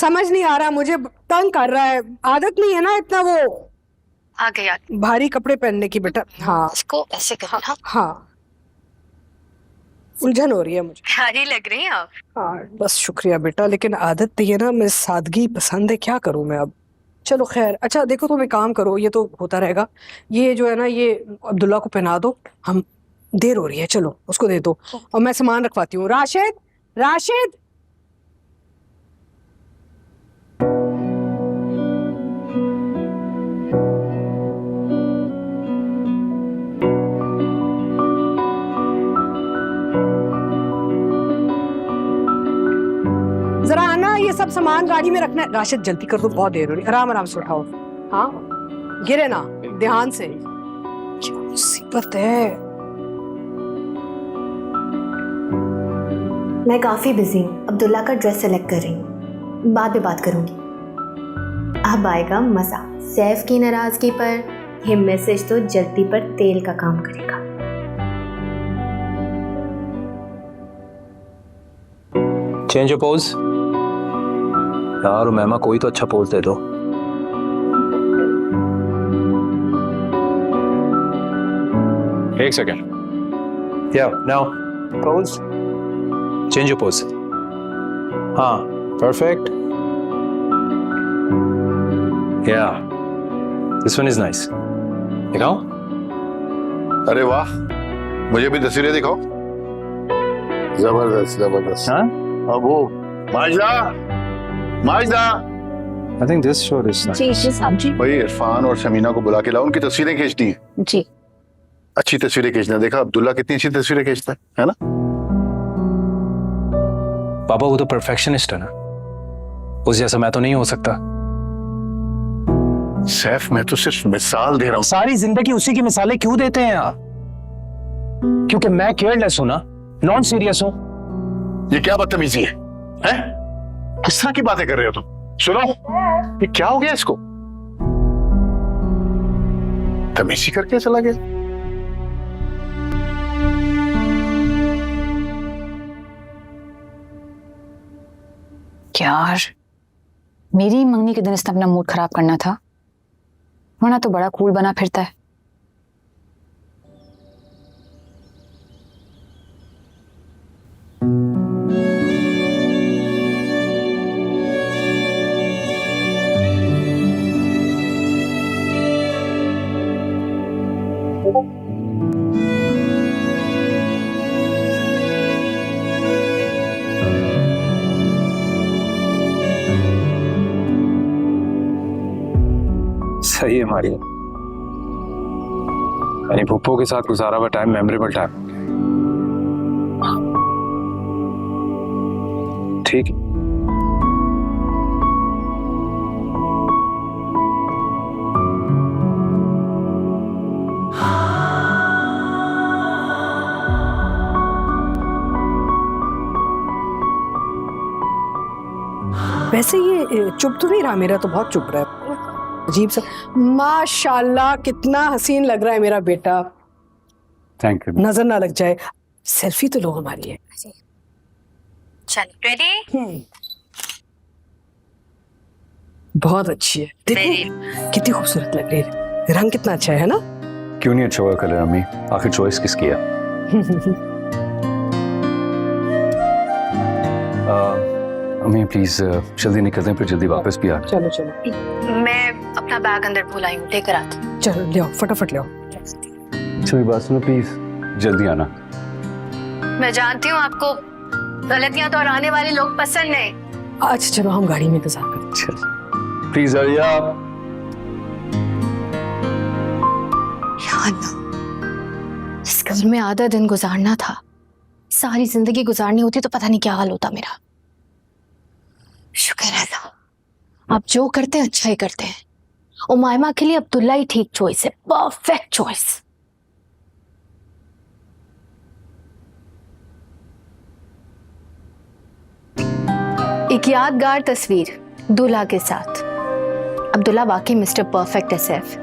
समझ नहीं आ रहा, मुझे तंग कर रहा है, आदत नहीं है ना इतना वो आ गया भारी कपड़े पहनने की बेटा। हाँ इसको ऐसे करना। हाँ, उलझन हो रही है मुझे। प्यारी लग रही हैं आप। हाँ बस शुक्रिया बेटा, लेकिन आदत नहीं है ना, मैं सादगी पसंद है, क्या करूं मैं अब। चलो खैर, अच्छा देखो तुम एक काम करो, ये तो होता रहेगा, ये जो है ना ये अब्दुल्ला को पहना दो, हम देर हो रही है, चलो उसको दे दो और मैं सामान रखवाती हूँ। राशिद, राशिद। जरा आना, ये सब सामान गाड़ी में रखना है। राशिद जल्दी कर दो, बहुत देर हो रही है, आराम आराम से उठाओ। हाँ गिरे ना, ध्यान से, क्या मुसीबत है। मैं काफी बिजी हूँ, अब्दुल्ला का ड्रेस सेलेक्ट कर रही हूँ, बाद में बात करूंगी। अब आएगा मजा। सैफ की नाराजगी पर ये मैसेज तो जल्दी पर तेल का काम करेगा। चेंज योर पोज यार, उमैमा कोई तो अच्छा पोज दे दो। एक सेकेंड, या now pose, change your pose. हाँ परफेक्ट, या दिस वन इज नाइस। दिखाओ। अरे वाह, मुझे भी तस्वीरें दिखाओ। जबरदस्त जबरदस्त। हाँ अब वो Majida, Majida. I think this shot is nice. जी जी साहब जी। भाई इरफान और शमीना को बुला के लाओ, उनकी तस्वीरें खींचनी है। जी अच्छी तस्वीरें खींचना। देखा अब्दुल्ला कितनी अच्छी तस्वीरें खींचता है ना। पापा वो तो परफेक्शनिस्ट है ना, उस जैसा मैं तो नहीं हो सकता। सैफ मैं तो सिर्फ मिसाल दे रहा हूँ। सारी जिंदगी उसी की मिसालें क्यों देते हैं आप? क्योंकि मैं केयरलेस हूं ना, नॉन सीरियस हूं। ये क्या बदतमीजी है, हैं? किस तरह की बातें कर रहे हो तुम? सुनो, ये क्या हो गया इसको? तमीजी करके चला गया। यार मेरी मंगनी के दिन इसने अपना मूड खराब करना था, वरना तो बड़ा कूल बना फिरता है। सही है मारिया, यानी पुप्पो के साथ गुजारा हुआ टाइम मेमोरेबल टाइम। ठीक है। वैसे ये चुप तो नहीं रहा, मेरा तो बहुत चुप रहा है, अजीब सा। माशाल्लाह कितना हसीन लग रहा है मेरा बेटा। Thank you. नजर ना लग जाए, सेल्फी तो लो हमारी है। चल रेडी? बहुत अच्छी है, देखो कितनी खूबसूरत लग रही है, रंग कितना अच्छा है ना। क्यों नहीं अच्छा हुआ कलर अम्मी, आखिर चॉइस किसकी है? अम्मी प्लीज जल्दी निकलते हैं, फिर जल्दी वापस भी आ। चलो चलो, मैं अपना बैग अंदर भूल आई हूँ, लेकर आती। चलो ले आओ, फटाफट ले आओ। मेरी बात सुनो प्लीज, जल्दी आना। मैं जानती हूँ आपको गलतियां दोहराने वाले लोग पसंद नहीं। अच्छा चलो, हम गाड़ी में इंतजार करते हैं। Please hurry up. इस घर में आधा दिन गुजारना था, सारी जिंदगी गुजारनी होती तो पता नहीं क्या हाल होता मेरा। शुक्र है ना, आप जो करते हैं अच्छा ही करते हैं। उमायमा के लिए अब्दुल्ला ही ठीक चॉइस है, परफेक्ट चॉइस। एक यादगार तस्वीर दूल्हा के साथ। अब्दुल्ला वाकई मिस्टर परफेक्ट है सैफ।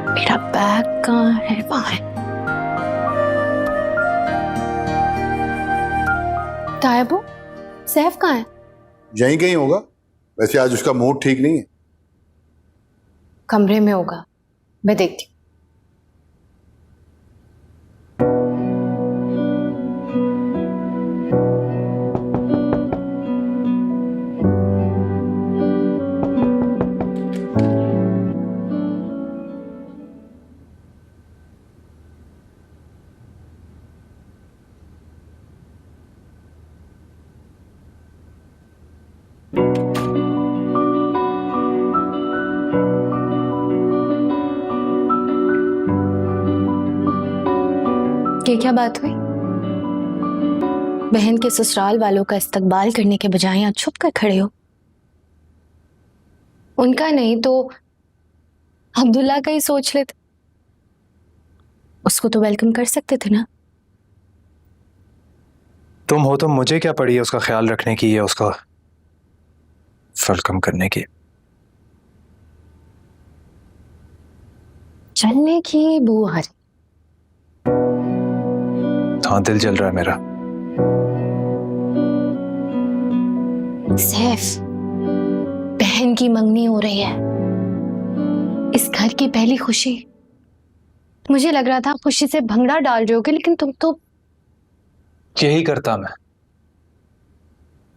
मेरा बैग कहाँ है? वहां है। गायब हो? सैफ कहाँ है? यहीं कहीं होगा। वैसे आज उसका मूड ठीक नहीं है। कमरे में होगा, मैं देखती हूँ। ये क्या बात हुई? बहन के ससुराल वालों का इस्तकबाल करने के बजाय यहाँ छुप कर खड़े हो। उनका नहीं तो अब्दुल्ला का ही सोच लेते। उसको तो वेलकम कर सकते थे ना। तुम हो तो मुझे क्या पड़ी है उसका ख्याल रखने की या उसका वेलकम करने की। चलने की बू आ रही। हाँ, दिल जल रहा है मेरा। सैफ, बहन की मंगनी हो रही है, इस घर की पहली खुशी। मुझे लग रहा था खुशी से भंगड़ा डाल रहे होगे, लेकिन तुम तो। यही करता मैं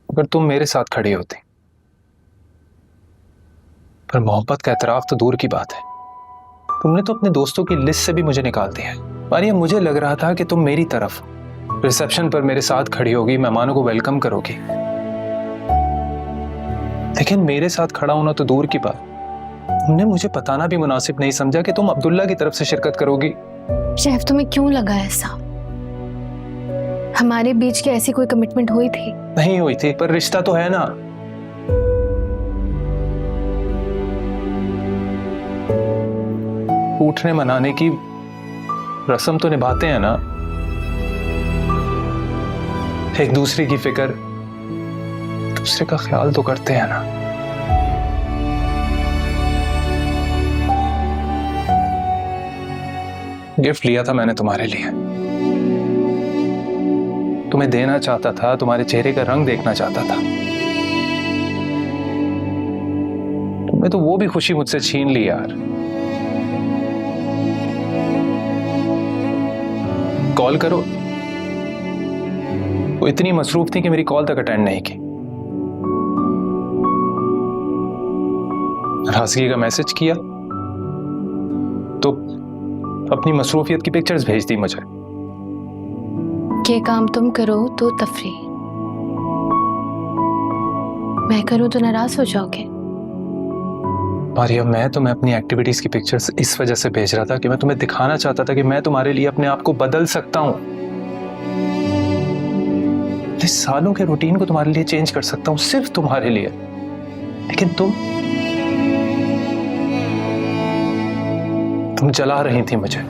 अगर तुम मेरे साथ खड़ी होती। पर मोहब्बत का एतराफ तो दूर की बात है। तुमने तो अपने दोस्तों की लिस्ट से भी मुझे निकाल दिया है। मारिया, मुझे लग रहा था कि तुम मेरी तरफ रिसेप्शन पर मेरे साथ खड़ी होगी, मेहमानों को वेलकम करोगी, लेकिन मेरे साथ खड़ा होना तो दूर की बात, तुमने मुझे बताना भी मुनासिब नहीं समझा कि तुम अब्दुल्ला की तरफ से शिरकत करोगी। शेफ, तुम्हें क्यों लगा ऐसा? हमारे बीच की ऐसी कोई कमिटमेंट हुई थी? नहीं हुई थी, पर रिश्ता तो है ना। उठने मनाने की रस्म तो निभाते हैं ना, एक दूसरे की फिक्र, दूसरे का ख्याल तो करते हैं ना। गिफ्ट लिया था मैंने तुम्हारे लिए, तुम्हें देना चाहता था, तुम्हारे चेहरे का रंग देखना चाहता था। तुमने तो वो भी खुशी मुझसे छीन ली यार। कॉल करो, वो इतनी मसरूफ थी कि मेरी कॉल तक अटेंड नहीं की। नाराजगी का मैसेज किया तो अपनी मसरूफियत की पिक्चर्स भेज दी मुझे। ये काम तुम करो तो तफरी, मैं करूं तो नाराज हो जाओगे। मारिया, मैं तुम्हें अपनी एक्टिविटीज की पिक्चर्स इस वजह से भेज रहा था कि मैं तुम्हें दिखाना चाहता था कि मैं तुम्हारे लिए अपने आप को बदल सकता हूं। इस सालों के रूटीन को तुम्हारे लिए चेंज कर सकता हूं, सिर्फ तुम्हारे लिए। लेकिन तुम जला रही थी मुझे।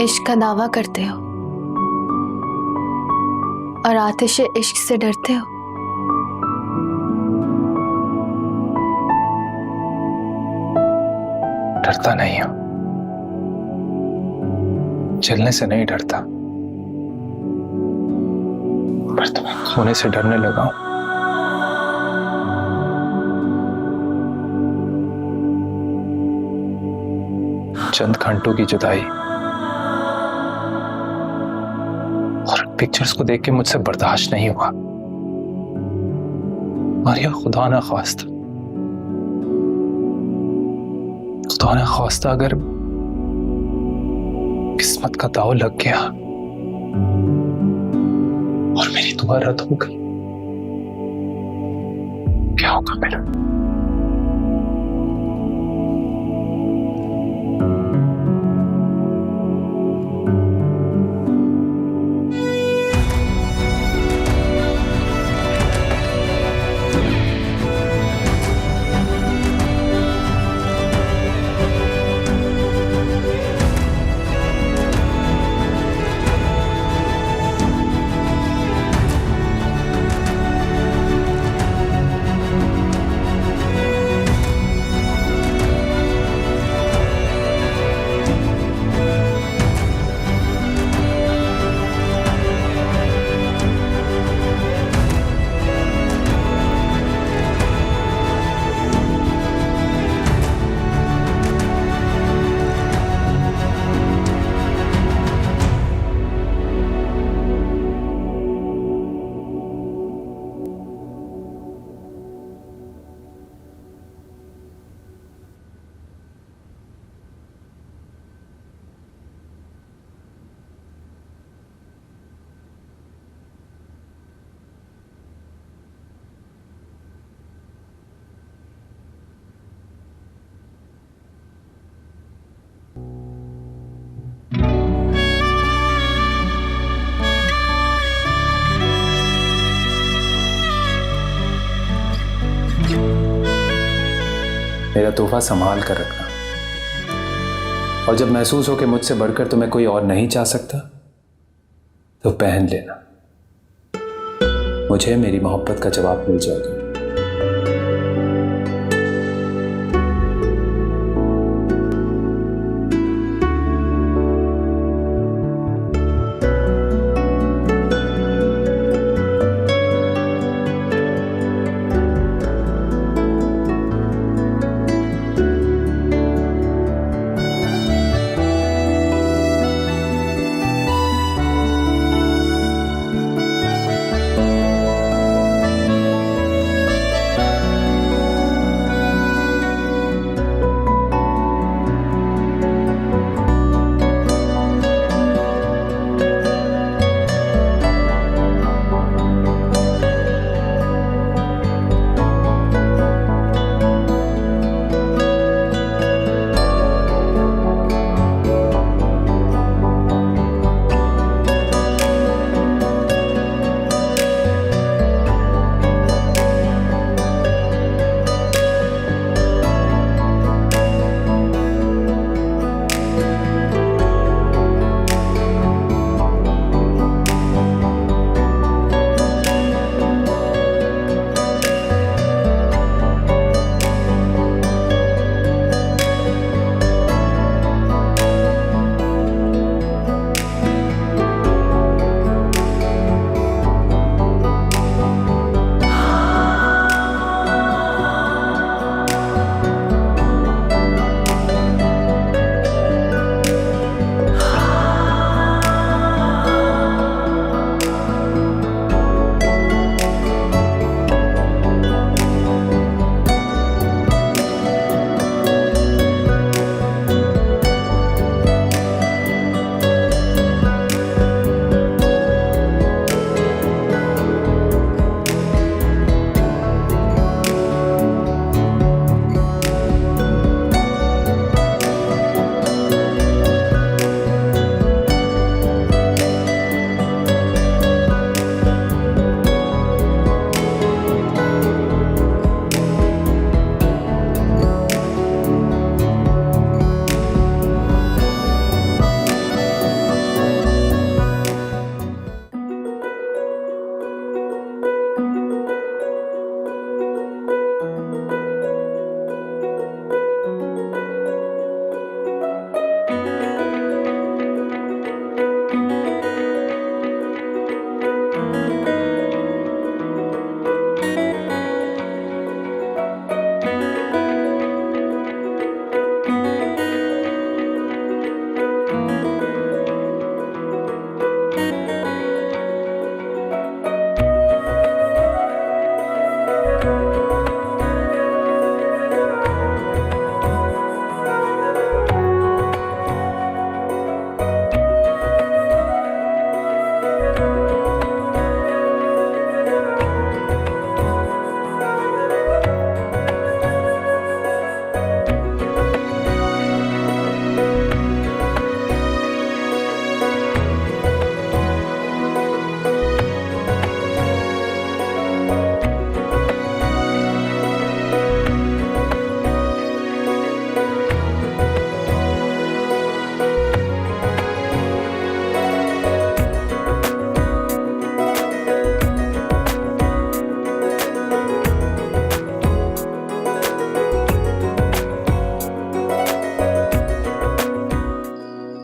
इश्क का दावा करते हो और आतिशे इश्क से डरते हो। डरता नहीं हूं, जलने से नहीं डरता, पर तुम्हें खोने से डरने लगा हूं। चंद घंटों की जुदाई और पिक्चर्स को देख के मुझसे बर्दाश्त नहीं हुआ। मारिया, खुदा ना ख्वास्ता अगर किस्मत का दाव लग गया और मेरी दुआ रद्द हो गई, क्या होगा मेरा? मेरा तोहफा संभाल कर रखना, और जब महसूस हो कि मुझसे बढ़कर तुम्हें कोई और नहीं चाह सकता तो पहन लेना। मुझे मेरी मोहब्बत का जवाब मिल जाएगा।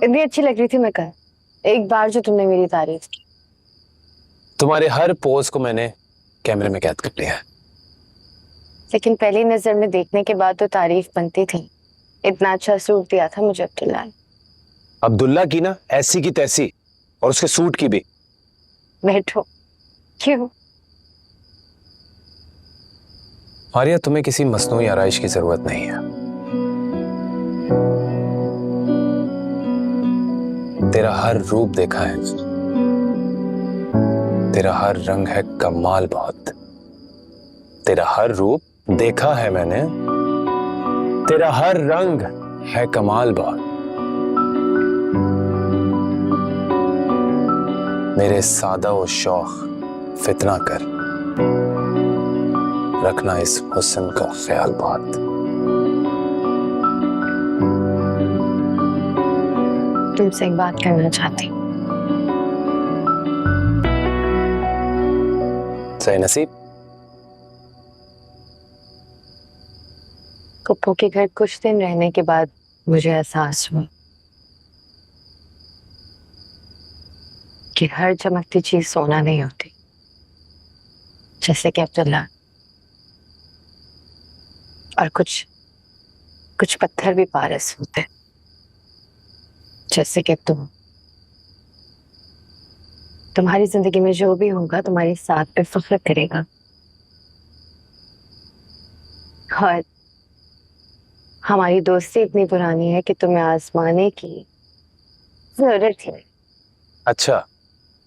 इतनी अच्छी लग रही थी मैं कल, एक बार जो तुमने मेरी तारीफ की। तुम्हारे हर पोज को मैंने कैमरे में कैद कर लिया है। लेकिन पहली नजर में देखने के बाद तो तारीफ बनती थी। इतना अच्छा सूट दिया था मुझे अब्दुल्ला ने। अब्दुल्ला की ना ऐसी की तैसी, और उसके सूट की भी। बैठो। क्यों? आर्या, तुम्हें किसी मसनूई आराइश की जरूरत नहीं है। तेरा हर रूप देखा है, तेरा हर रंग है कमाल बहुत। तेरा हर रूप देखा है मैंने, तेरा हर रंग है कमाल बहुत। मेरे सादा व शौक फितना कर रखना इस हुस्न का ख्याल बहुत। तुमसे एक बात करना चाहती हूँ। सही नसीब। कुप्पू के घर कुछ दिन रहने के बाद मुझे एहसास हुआ कि हर चमकती चीज सोना नहीं होती। जैसे कि अब्दुल्ला, और कुछ पत्थर भी पारस होते हैं, जैसे कि तुम्हारी जिंदगी में जो भी होगा तुम्हारे साथ पे फख्र करेगा, और हमारी दोस्ती इतनी पुरानी है कि तुम्हें आजमाने की जरूरत है। अच्छा,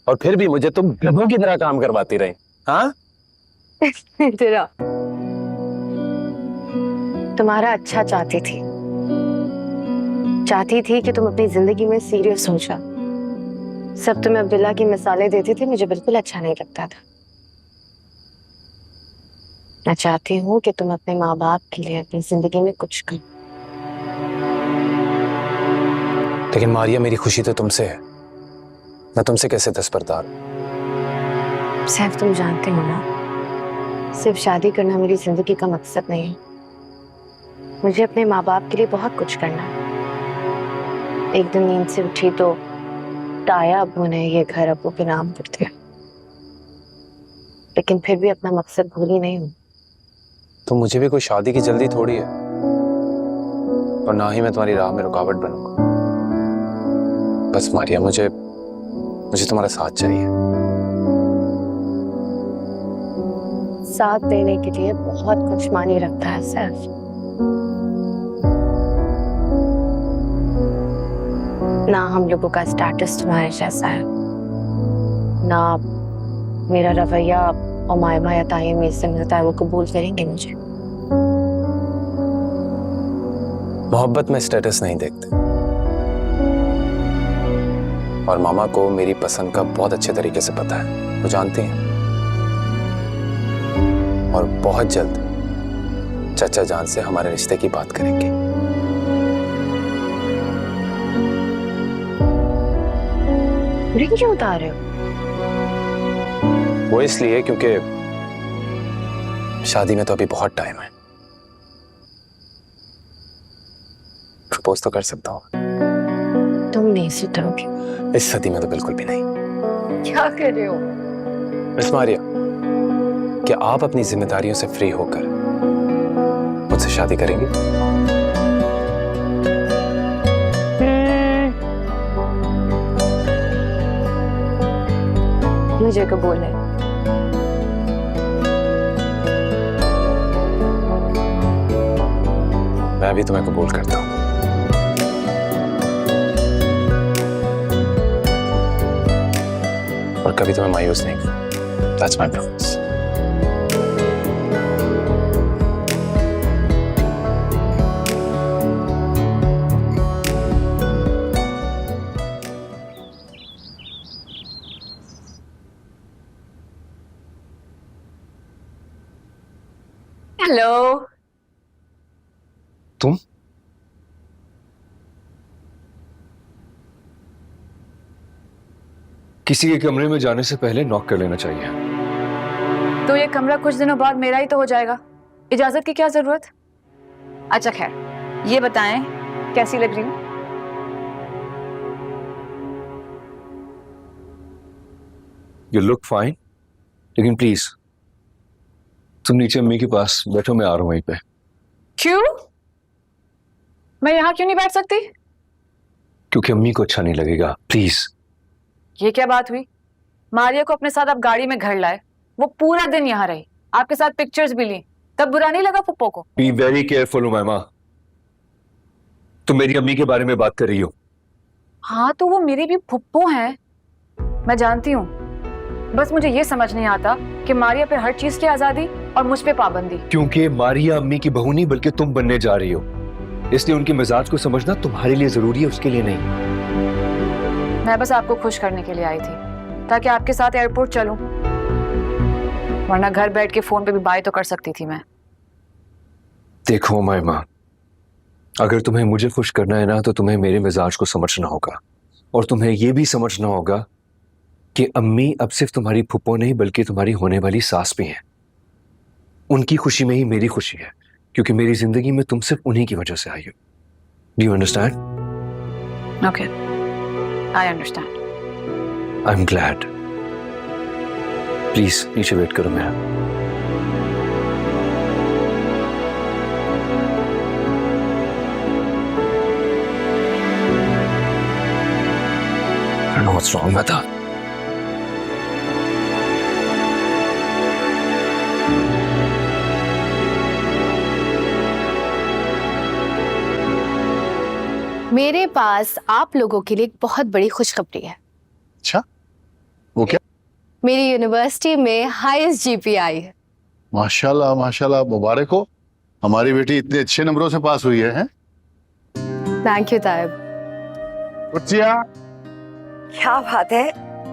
और फिर भी मुझे तुम गधों की तरह काम करवाती रही, हाँ? तेरा तुम्हारा अच्छा चाहती थी कि तुम अपनी जिंदगी में सीरियस हो जाओ। सब तुम्हें अब्दुल्ला की मिसालें देते थे, मुझे बिल्कुल अच्छा नहीं लगता था। मैं चाहती हूँ कि तुम अपने माँ बाप के लिए अपनी जिंदगी में कुछ करो। लेकिन मारिया, मेरी खुशी तो तुमसे है, मैं तुमसे कैसे दस्तबरदार? सैफ, तुम जानते हो ना, सिर्फ शादी करना मेरी जिंदगी का मकसद नहीं है। मुझे अपने माँ बाप के लिए बहुत कुछ करना है। एक दिन नींद से उठी तो ताया अब्बू ने ये घर अब्बू के नाम कर दिया, लेकिन फिर भी अपना मकसद भूली नहीं हूँ। तो मुझे भी कोई शादी की जल्दी थोड़ी है, और ना ही मैं तुम्हारी राह में रुकावट बनूंगा। बस मारिया, मुझे तुम्हारा साथ चाहिए। साथ देने के लिए बहुत कुछ मानी रखता है सैफ। ना हम लोगों का स्टेटस तुम्हारे जैसा है, ना मेरा रवैया और मायमा या तायम से मिलता है, वो कबूल करेंगे मुझे। मोहब्बत में स्टेटस नहीं देखते, और मामा को मेरी पसंद का बहुत अच्छे तरीके से पता है, वो जानती हैं। और बहुत जल्द चाचा जान से हमारे रिश्ते की बात करेंगे। रिंग क्यों उतार रहे हो? वो इसलिए क्योंकि शादी में तो अभी बहुत टाइम है। प्रपोज तो कर सकता हूँ। तुम नहीं सुधरोगे। इस सदी में तो बिल्कुल भी नहीं। क्या कर रहे हो? मिस मारिया, क्या आप अपनी जिम्मेदारियों से फ्री होकर मुझसे शादी करेंगी? मुझे कबूल है। मैं भी तुम्हें कबूल करता हूँ। और कभी तुम्हें मायूस नहीं करूँ। That's my promise. हेलो। तुम? किसी के कमरे में जाने से पहले नॉक कर लेना चाहिए। तो ये कमरा कुछ दिनों बाद मेरा ही तो हो जाएगा, इजाजत की क्या जरूरत? अच्छा खैर, ये बताएं कैसी लग रही हूँ? You look fine, लेकिन प्लीज तुम नीचे अम्मी के पास बैठो, मैं आ रहा हूँ वहीं पे। क्यों? मैं यहाँ क्यों नहीं बैठ सकती? क्योंकि अम्मी को अच्छा नहीं लगेगा, प्लीज। ये क्या बात हुई? मारिया को अपने साथ आप गाड़ी में घर लाए, वो पूरा दिन यहाँ रही, आपके साथ पिक्चर्स भी ली, तब बुरा नहीं लगा पुप्पो को? बी वेरी केयरफुल उमैमा, तुम मेरी अम्मी के बारे में बात कर रही हो। हाँ तो वो मेरी भी फुप्पो हैं, मैं जानती हूँ। बस मुझे ये समझ नहीं आता कि मारिया पे हर चीज की आजादी और मुझ पे पाबंदी। क्योंकि मारिया अम्मी की बहू नहीं बल्कि तुम बनने जा रही हो, इसलिए उनके मिजाज को समझना तुम्हारे लिए जरूरी है, उसके लिए नहीं। मैं बस आपको खुश करने के लिए आई थी, ताकि आपके साथ एयरपोर्ट चलूं, वरना घर बैठ के फोन पे भी बाय तो कर सकती थी मैं। देखो मायमा, अगर तुम्हें मुझे खुश करना है ना, तो तुम्हें मेरे मिजाज को समझना होगा। और तुम्हें यह भी समझना होगा कि अम्मी अब सिर्फ तुम्हारी फूफो नहीं बल्कि तुम्हारी होने वाली सास भी हैं। उनकी खुशी में ही मेरी खुशी है, क्योंकि मेरी जिंदगी में तुम सिर्फ उन्हीं की वजह से आई हो। Do you understand? Okay, I understand. I am glad. Please नीचे वेट करो मेरा। I don't know what's wrong with that. मेरे पास आप लोगों के लिए एक बहुत बड़ी खुशखबरी है। अच्छा, वो क्या? मेरी यूनिवर्सिटी में हाईएस्ट जीपीआई है। माशाल्लाह माशाल्लाह, मुबारक हो। हमारी बेटी इतने अच्छे नंबरों से पास हुई है। Thank you Tayab. क्या बात है,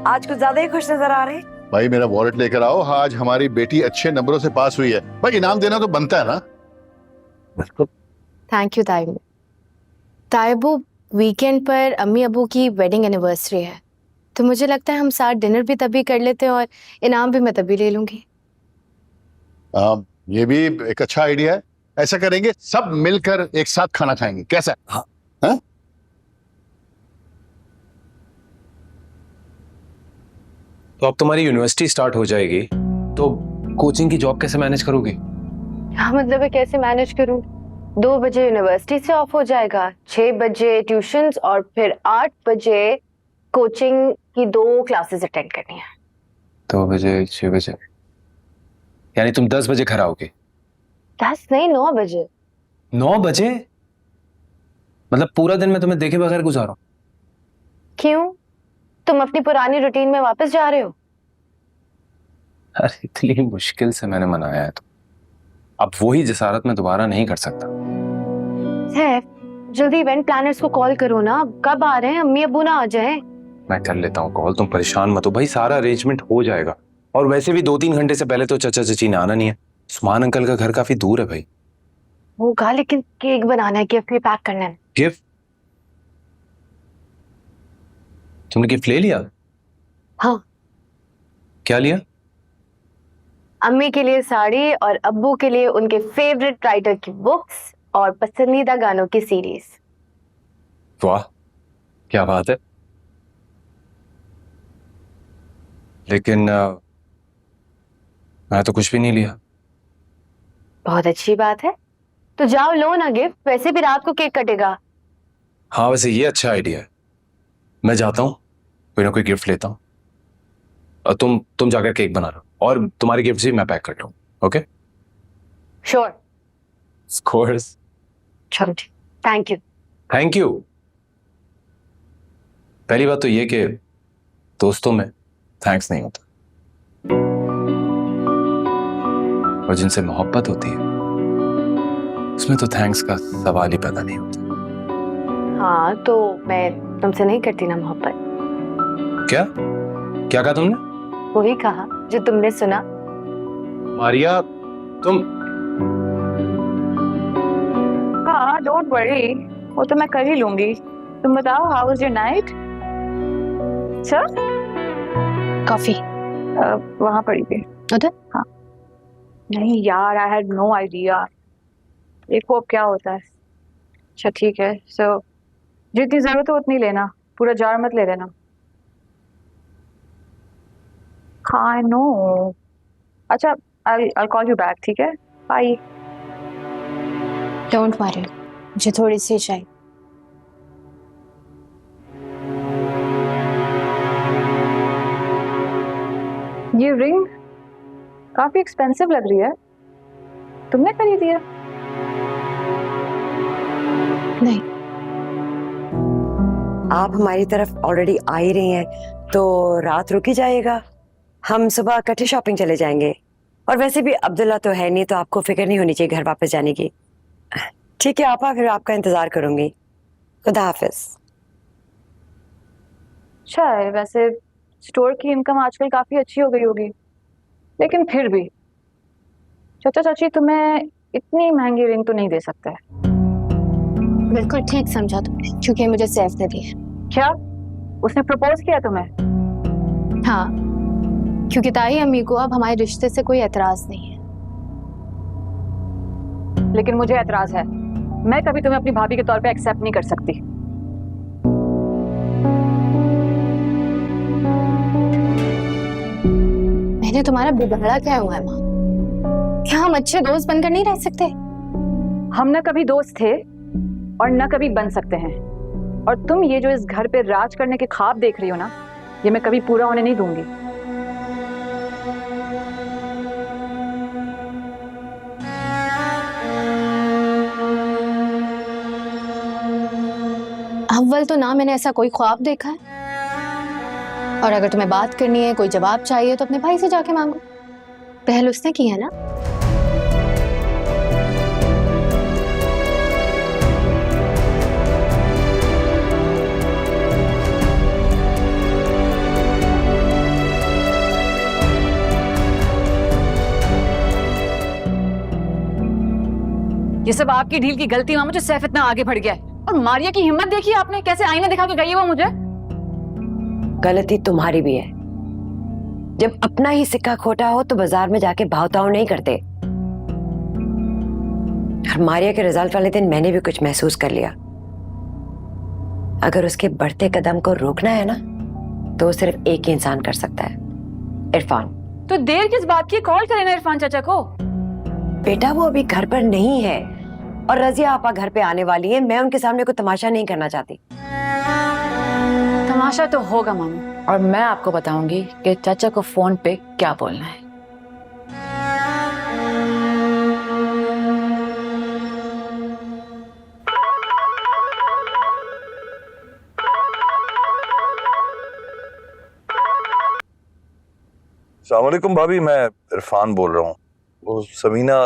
आज कुछ ज्यादा ही खुश नजर आ रहे। भाई मेरा वॉलेट लेकर आओ, आज हमारी बेटी अच्छे नंबरों से पास हुई है। भाई इनाम देना तो बनता है ना। Thank you Tayab. Tayabu, weekend पर अम्मी अबू की वेडिंग एनिवर्सरी है, तो मुझे लगता है हम साथ डिनर भी तभी कर लेते हैं और इनाम भी मैं तभी ले लूंगी। ये भी एक अच्छा आइडिया है। ऐसा करेंगे, सब मिलकर एक साथ खाना खाएंगे, कैसा? हाँ। हाँ? तो अब तुम्हारी यूनिवर्सिटी स्टार्ट हो जाएगी, तो कोचिंग की जॉब कैसे मैनेज करोगी? क्या मतलब है कैसे मैनेज करूं? 2 बजे यूनिवर्सिटी से ऑफ हो जाएगा, 6 बजे ट्यूशंस और फिर 8 बजे कोचिंग की 2 क्लासेस अटेंड करनी है। 2 बजे 6 बजे, यानी तुम 10 बजे घर आओगे? 10 नहीं, 9 बजे। 9 बजे? मतलब पूरा दिन मैं तुम्हें देखे बगैर गुजारूं? क्यों, तुम अपनी पुरानी रूटीन में वापस जा रहे हो? अरे इतनी मुश्किल से मैंने मनाया है, तो अब वही जसारत मैं दोबारा नहीं कर सकता। सैफ, जल्दी इवेंट प्लानर्स को कॉल करो ना, कब आ रहे हैं? अम्मी अब्बू ना आ जाए। मैं कर लेता हूँ कॉल, तुम परेशान मत हो भाई, सारा अरेंजमेंट हो जाएगा। और वैसे भी 2-3 घंटे से पहले तो चाचा चाची ने आना नहीं है। उस्मान अंकल का घर काफी दूर है भाई। होगा, लेकिन केक बनाना है, गिफ्ट भी पैक करना है। गिफ्ट? तुमने गिफ्ट ले लिया? हाँ। क्या लिया? अम्मी के लिए साड़ी और अब्बू के लिए उनके फेवरेट राइटर की बुक्स और पसंदीदा गानों की सीरीज। वाह, क्या बात है। लेकिन मैं तो कुछ भी नहीं लिया। बहुत अच्छी बात है, तो जाओ लो ना गिफ्ट, वैसे भी रात को केक कटेगा। हाँ वैसे ये अच्छा आइडिया है, मैं जाता हूँ कोई ना कोई गिफ्ट लेता हूँ और तुम जाकर केक बना लो और तुम्हारी गिफ्ट भी मैं पैक कर लूँ। ओके? श्योर। Of course. चलो ठीक, थैंक यू। Thank you. पहली बात तो ये कि दोस्तों में थैंक्स नहीं होता, और जिनसे मोहब्बत होती है उसमें तो थैंक्स का सवाल ही पैदा नहीं होता। हाँ, तो मैं तुमसे नहीं करती ना मोहब्बत। क्या क्या कहा तुमने? वही कहा जो तुमने सुना। मारिया तुम। हाँ डोंट वरी, वो तो मैं कर ही लूंगी। तुम बताओ, how was your night? Sir coffee वहां पड़ी थी उधर? हाँ। नहीं यार, आई हैड नो आइडिया। देखो अब क्या होता है। अच्छा ठीक है, सो जितनी जरूरत हो उतनी लेना, पूरा जार मत ले लेना। हाँ आई नो। अच्छा I'll call you back, ठीक है? बाय। डोंट वरी, मुझे थोड़ी सी चाहिए। ये रिंग काफी एक्सपेंसिव लग रही है, तुमने खरीदी है? नहीं, आप हमारी तरफ ऑलरेडी आ ही रही हैं, तो रात रुक ही जाएगा। हम सुबह इकट्ठे शॉपिंग चले जाएंगे। और वैसे भी अब्दुल्ला तो है नहीं, तो आपको फिक्र नहीं होनी चाहिए घर वापस जाने की। ठीक है आपा, फिर आपका इंतजार करूंगी। खुदा हाफिज। अच्छा है, वैसे स्टोर की इनकम आजकल काफी अच्छी हो गई होगी, लेकिन फिर भी चाचा चाची तुम्हें इतनी महंगी रिंग तो नहीं दे सकते। बिल्कुल ठीक समझा तुमने, क्योंकि मुझे सैफ ने दी है। क्या? उसने प्रपोज किया तुम्हें? हाँ, क्योंकि ताई अम्मी को अब हमारे रिश्ते से कोई एतराज नहीं है। लेकिन मुझे एतराज है। मैं कभी तुम्हें अपनी भाभी के तौर पे एक्सेप्ट नहीं कर सकती। मैंने तुम्हारा बिगाड़ा क्या हुआ है माँ? क्या हम अच्छे दोस्त बनकर नहीं रह सकते? हम न कभी दोस्त थे और न कभी बन सकते हैं। और तुम ये जो इस घर पे राज करने के ख्वाब देख रही हो ना, ये मैं कभी पूरा होने नहीं दूंगी। अव्वल तो ना मैंने ऐसा कोई ख्वाब देखा है, और अगर तुम्हें बात करनी है, कोई जवाब चाहिए तो अपने भाई से जाके मांगो। पहल उसने की है ना। ये सब आपकी ढील की गलती है मुझे सैफ इतना आगे बढ़ गया है। और मारिया की हिम्मत देखी आपने, कैसे आईने दिखा के गई है वो मुझे। गलती तुम्हारी भी है। जब अपना ही सिक्का खोटा हो तो बाजार में जाके भावताव नहीं करते। और मारिया के रिजल्ट वाले दिन मैंने भी कुछ महसूस कर लिया। अगर उसके बढ़ते कदम को रोकना है ना, तो वो सिर्फ एक ही इंसान कर सकता है, इरफान। तो देर किस बात की, कॉल करें ना इरफान चाचा को। बेटा वो अभी घर पर नहीं है और रजिया आपा घर पे आने वाली है। मैं उनके सामने कोई तमाशा नहीं करना चाहती। तमाशा तो होगा मामू, और मैं आपको बताऊंगी कि चाचा को फोन पे क्या बोलना है। अस्सलाम वालेकुम भाभी, मैं इरफान बोल रहा हूँ। वो समीना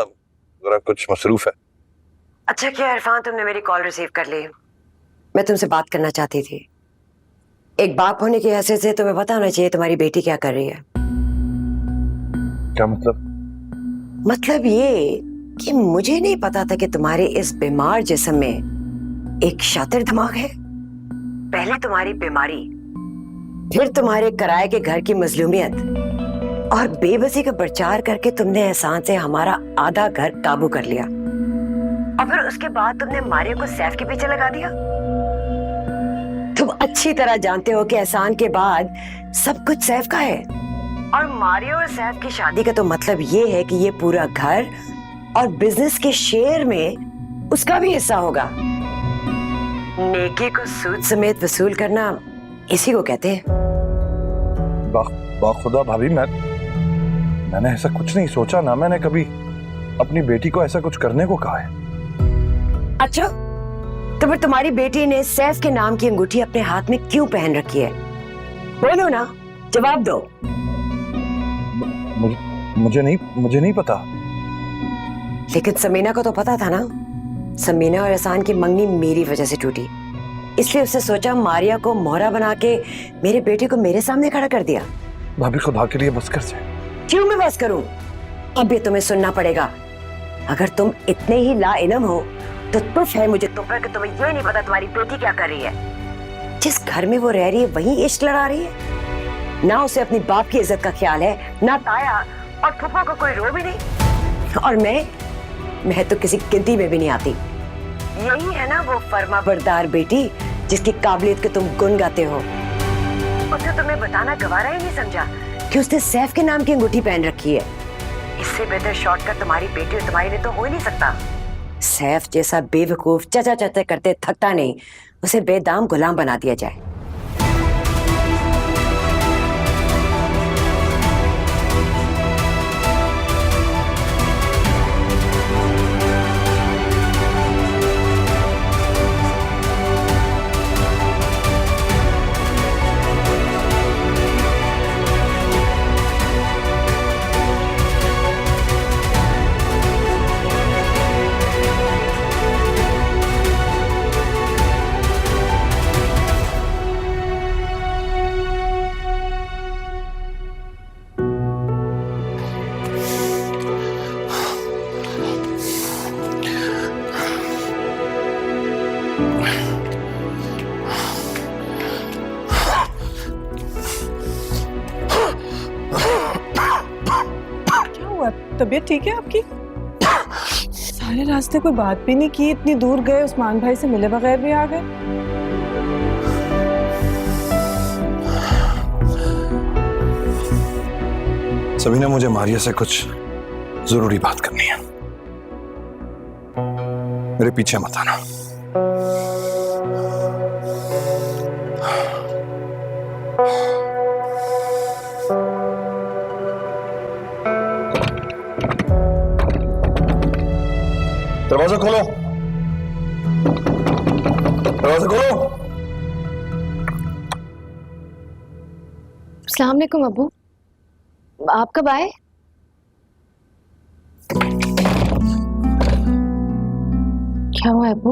जरा कुछ मसरूफ है। अच्छा किया इरफान, तुमने मेरी कॉल रिसीव कर ली। मैं तुमसे बात करना चाहती थी। एक बाप होने की हैसियत से तुम्हें पता होना चाहिए तुम्हारी बेटी क्या कर रही है। क्या मतलब? मतलब ये कि मुझे नहीं पता था कि तुम्हारे इस बीमार जिस्म में एक शातिर दिमाग है। पहले तुम्हारी बीमारी, फिर तुम्हारे किराए के घर की मजलूमियत और बेबसी का प्रचार करके तुमने एहसान से हमारा आधा घर काबू कर लिया। और फिर उसके बाद तुमने मारिया को सैफ के पीछे लगा दिया। तुम अच्छी तरह जानते हो कि एहसान के बाद सब कुछ सैफ का है। और मारिया और सैफ की शादी का तो मतलब ये है कि ये पूरा घर और बिजनेस के शेयर में उसका भी हिस्सा होगा। नेकी को सूद समेत वसूल करना इसी को कहते हैं। बाखुदा भाभी, मैंने ऐसा कुछ नहीं सोचा ना। मैंने कभी अपनी बेटी को ऐसा कुछ करने को कहा है। अच्छा, तो फिर तुम्हारी बेटी ने सैफ के नाम की अंगूठी अपने हाथ में क्यों पहन रखी है? बोलो ना, जवाब दो। मुझे नहीं पता। लेकिन समीना को तो पता था ना। समीना और एहसान की मंगनी मेरी वजह से टूटी, इसलिए उसने सोचा मारिया को मोहरा बना के मेरे बेटे को मेरे सामने खड़ा कर दिया। भाभी खुदा के लिए बस कर से। क्यों मैं बस करूं? अब ये तुम्हें सुनना पड़ेगा। अगर तुम इतने ही लाइल्म हो तो तुफ है मुझे तुम पर कि तुम्हें ये नहीं पता तुम्हारी बेटी क्या कर रही है। जिस घर में वो रह रही है वहीं इश्क लड़ा रही है। ना उसे अपनी बाप की इज्जत का ख्याल है, ना ताया और फूफा को कोई रो भी नहीं। और मैं तो किसी गिनती में भी नहीं आती। यही है ना वो फर्माबरदार बेटी जिसकी काबिलियत के तुम गुण गाते हो। उसे तुम्हें बताना गवारा ही नहीं समझा कि उसने सैफ के नाम की अंगूठी पहन रखी है। इससे बेहतर शॉर्टकट तुम्हारी बेटी और तुम्हारे लिए तो हो ही नहीं सकता। सैफ जैसा बेवकूफ चचा चचा करते थकता नहीं, उसे बेदाम गुलाम बना दिया जाए। हुआ? तबीयत ठीक है आपकी? सारे रास्ते कोई बात भी नहीं की, इतनी दूर गए, उस्मान भाई से मिले बगैर भी आ गए। सबीना, मुझे मारिया से कुछ जरूरी बात करनी है। मेरे पीछे मत आना। दरवाजा खोलो, दरवाजा खोलो। अस्सलाम वालेकुम अबू, आप कब आए? क्या हुआ अबू?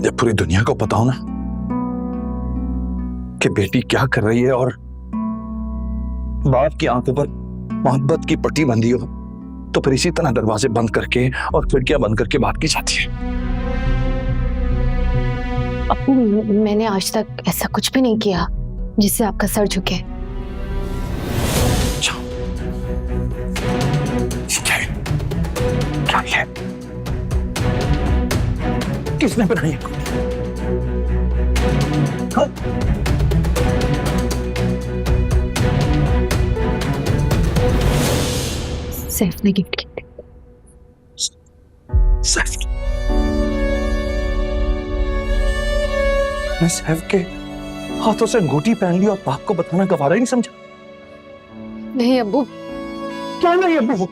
ये पूरी दुनिया को पता हो ना कि बेटी क्या कर रही है और बाप की आंखों पर मोहब्बत की पट्टी बंधी हो, तो फिर इसी तरह दरवाजे बंद करके और खिड़कियां बंद करके बात की जाती है। अबू, मैंने आज तक ऐसा कुछ भी नहीं किया जिससे आपका सर झुके। अच्छा, क्या है? क्या है? किसने बनाई है? हाँ? सैफ ने गिफ्ट की। सैफ ने सैफ के हाथों से अंगूठी पहन ली और बाप को बताना गवारा ही नहीं समझा? नहीं अबू। क्या नहीं अबू?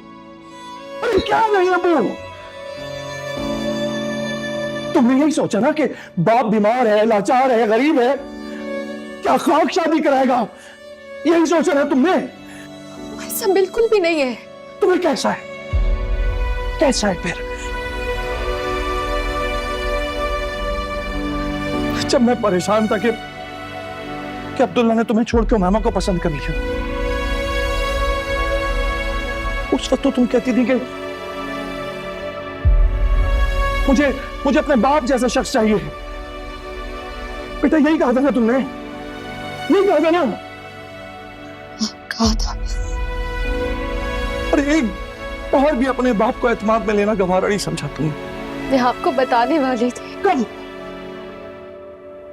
अरे क्या नहीं अबू? तुमने यही सोचा ना कि बाप बीमार है, लाचार है, गरीब है, क्या खाक शादी कराएगा? यही सोचा ना तुमने? ऐसा बिल्कुल भी नहीं है। तुम्हें कैसा है? कैसा है फिर? जब मैं परेशान था कि अब्दुल्ला ने तुम्हें छोड़ के उमामा को पसंद कर लिया, उस वक्त तो तुम कहती थी कि मुझे अपने बाप जैसा शख्स चाहिए। बेटा, यही कहा था ना तुमने? यही कहा था ना? कहा था। अरे एक और भी अपने बाप को एतमाद में लेना गवारा नहीं समझा तुमने? मैं आपको बताने वाली थी। कब?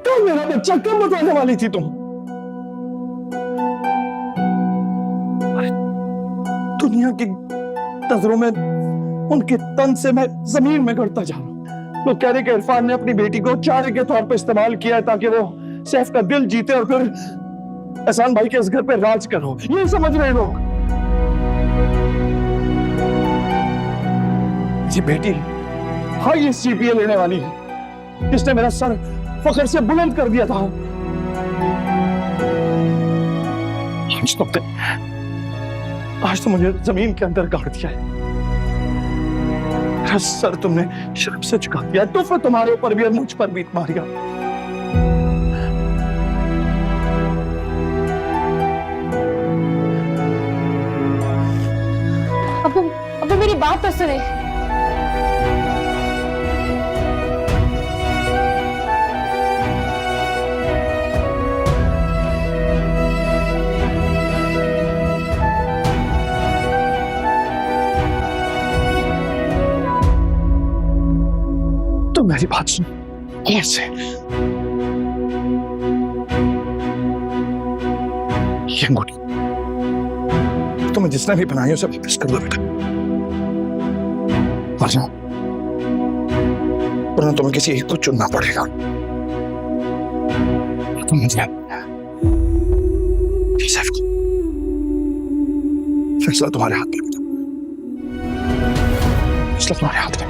कब मेरा बच्चा, कब बताने वाली थी तुम? अरे दुनिया की नजरों में उनके तन से मैं जमीन में गड़ता जा रहा हूं। लोग कह रहे कि इरफान ने अपनी बेटी को चारे के तौर पर इस्तेमाल किया है ताकि वो सैफ का दिल जीते और फिर एहसान भाई के इस घर पे राज करो। ये समझ रहे लोग। ये बेटी हाईएस्ट जीपीए लेने वाली है, जिसने मेरा सर फख्र से बुलंद कर दिया था। आज तो मुझे जमीन के अंदर गाड़ दिया है। मेरा सर तुमने शर्म से झुका दिया, तो फिर तुम्हारे ऊपर भी और मुझ पर भी मारिया। अब मेरी बात तो सुने। तो मेरी बात सुन। कैसे? ये अंगूठी तुम्हें जिसने भी बनाई उसे वापस कर दो बेटा। मर जाओ, वरना तुम्हें किसी एक को चुनना पड़ेगा। तुम फैसला तुम्हारे हाथ में, फैसला तुम्हारे हाथ में।